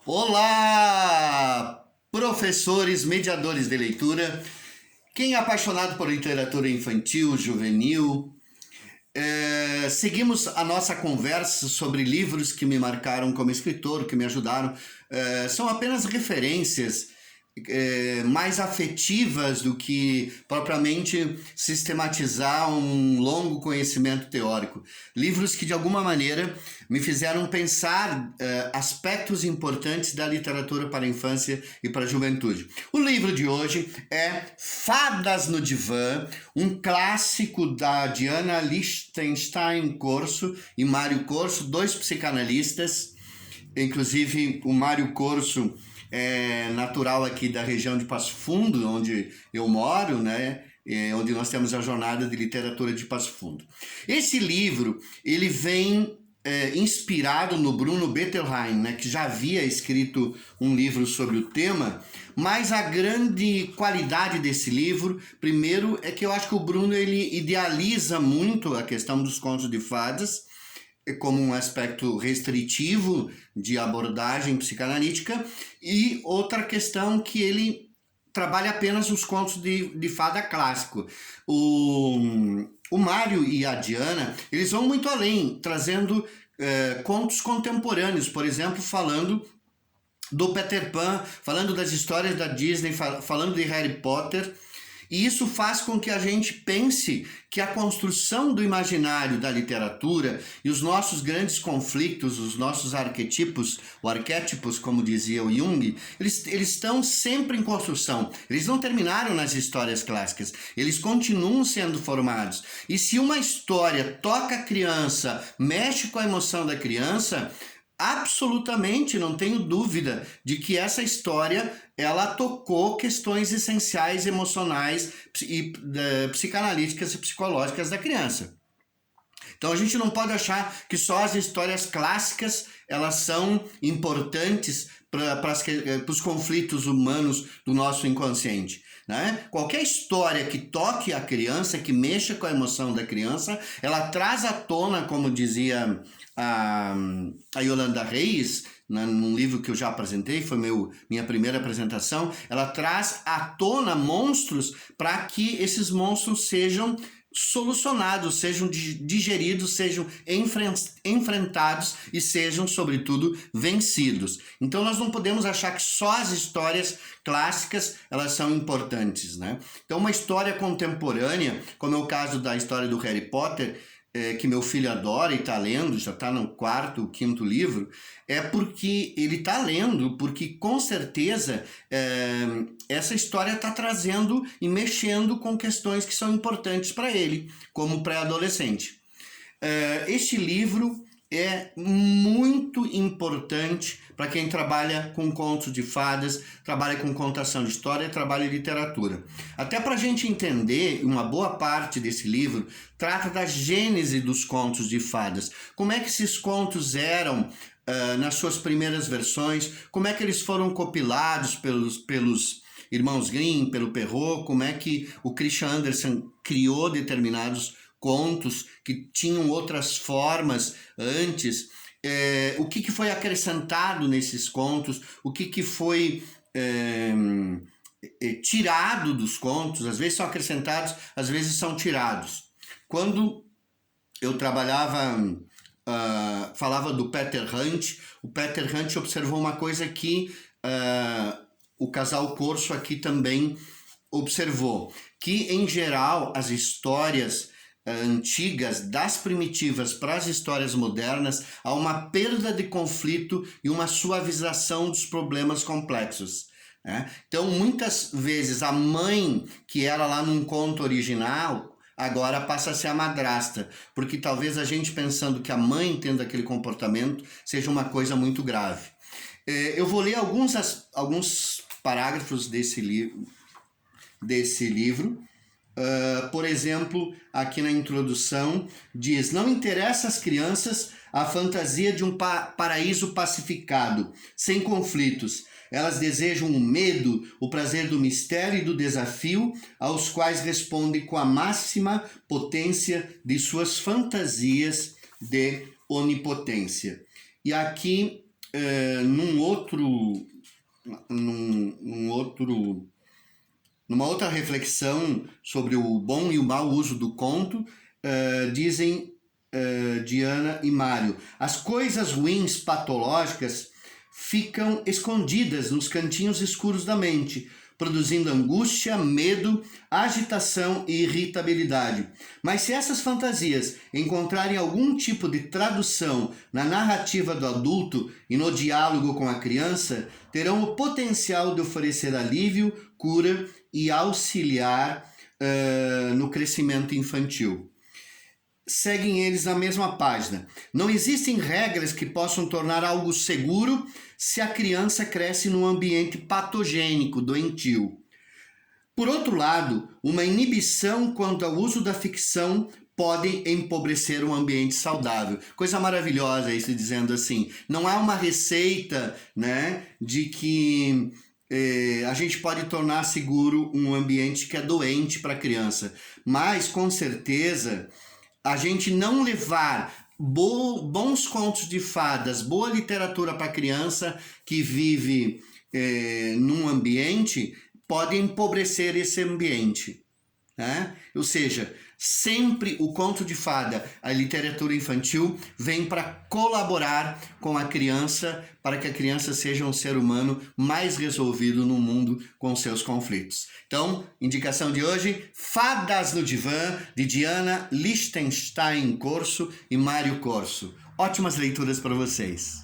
Olá, professores, mediadores de leitura, quem é apaixonado por literatura infantil, juvenil. Seguimos a nossa conversa sobre livros que me marcaram como escritor, que me ajudaram. São apenas referências mais afetivas do que propriamente sistematizar um longo conhecimento teórico. Livros que de alguma maneira me fizeram pensar aspectos importantes da literatura para a infância e para a juventude. O livro de hoje é Fadas no Divã, um clássico da Diana Lichtenstein Corso e Mário Corso, dois psicanalistas. Inclusive o Mário Corso é natural aqui da região de Passo Fundo, onde eu moro, né? Onde nós temos a jornada de literatura de Passo Fundo. Esse livro, ele vem inspirado no Bruno Bettelheim, né, que já havia escrito um livro sobre o tema, mas a grande qualidade desse livro, primeiro, é que eu acho que o Bruno ele idealiza muito a questão dos contos de fadas, como um aspecto restritivo de abordagem psicanalítica, e outra questão que ele trabalha apenas os contos de fada clássico. O Mário e a Diana, eles vão muito além, trazendo contos contemporâneos, por exemplo, falando do Peter Pan, falando das histórias da Disney, falando de Harry Potter. E isso faz com que a gente pense que a construção do imaginário da literatura e os nossos grandes conflitos, os nossos arquetipos, ou arquétipos, como dizia o Jung, eles estão sempre em construção. Eles não terminaram nas histórias clássicas, eles continuam sendo formados. E se uma história toca a criança, mexe com a emoção da criança, absolutamente não tenho dúvida de que essa história ela tocou questões essenciais emocionais e psicanalíticas e psicológicas da criança. Então a gente não pode achar que só as histórias clássicas elas são importantes para os conflitos humanos do nosso inconsciente. Né? Qualquer história que toque a criança, que mexa com a emoção da criança, ela traz à tona, como dizia a Yolanda Reis, num livro que eu já apresentei, foi minha primeira apresentação, ela traz à tona monstros para que esses monstros sejam solucionados, sejam digeridos, sejam enfrentados e sejam, sobretudo, vencidos. Então nós não podemos achar que só as histórias clássicas elas são importantes, né? Então uma história contemporânea, como é o caso da história do Harry Potter, que meu filho adora e está lendo, já está no quarto, quinto livro, é porque ele está lendo, porque com certeza essa história está trazendo e mexendo com questões que são importantes para ele, como pré-adolescente. Este livro é muito importante para quem trabalha com contos de fadas, trabalha com contação de história, trabalha em literatura. Até para a gente entender, uma boa parte desse livro trata da gênese dos contos de fadas. Como é que esses contos eram nas suas primeiras versões, como é que eles foram compilados pelos irmãos Grimm, pelo Perrault, como é que o Christian Andersen criou determinados contos que tinham outras formas antes, o que foi acrescentado nesses contos, o que foi tirado dos contos, às vezes são acrescentados, às vezes são tirados. Quando eu trabalhava, falava do Peter Hunt, o Peter Hunt observou uma coisa que o casal Corso aqui também observou, que em geral as histórias antigas, das primitivas para as histórias modernas, há uma perda de conflito e uma suavização dos problemas complexos. Né? Então, muitas vezes, a mãe, que era lá num conto original, agora passa a ser a madrasta, porque talvez a gente pensando que a mãe tendo aquele comportamento seja uma coisa muito grave. Eu vou ler alguns parágrafos desse livro. Por exemplo, aqui na introdução diz: não interessa às crianças a fantasia de um paraíso pacificado, sem conflitos. Elas desejam o medo, o prazer do mistério e do desafio, aos quais respondem com a máxima potência de suas fantasias de onipotência. E aqui num outro, numa outra reflexão sobre o bom e o mau uso do conto, dizem Diana e Mário, as coisas ruins patológicas ficam escondidas nos cantinhos escuros da mente, produzindo angústia, medo, agitação e irritabilidade. Mas se essas fantasias encontrarem algum tipo de tradução na narrativa do adulto e no diálogo com a criança, terão o potencial de oferecer alívio, cura e auxiliar no crescimento infantil. Seguem eles na mesma página. Não existem regras que possam tornar algo seguro se a criança cresce num ambiente patogênico, doentio. Por outro lado, uma inibição quanto ao uso da ficção pode empobrecer um ambiente saudável. Coisa maravilhosa isso, dizendo assim. Não há uma receita, né, de que a gente pode tornar seguro um ambiente que é doente para a criança. Mas, com certeza, a gente não levar bons contos de fadas, boa literatura para criança que vive num ambiente, pode empobrecer esse ambiente, né? Ou seja, sempre o conto de fada, a literatura infantil, vem para colaborar com a criança, para que a criança seja um ser humano mais resolvido no mundo com seus conflitos. Então, indicação de hoje, Fadas no Divã, de Diana Lichtenstein Corso e Mário Corso. Ótimas leituras para vocês.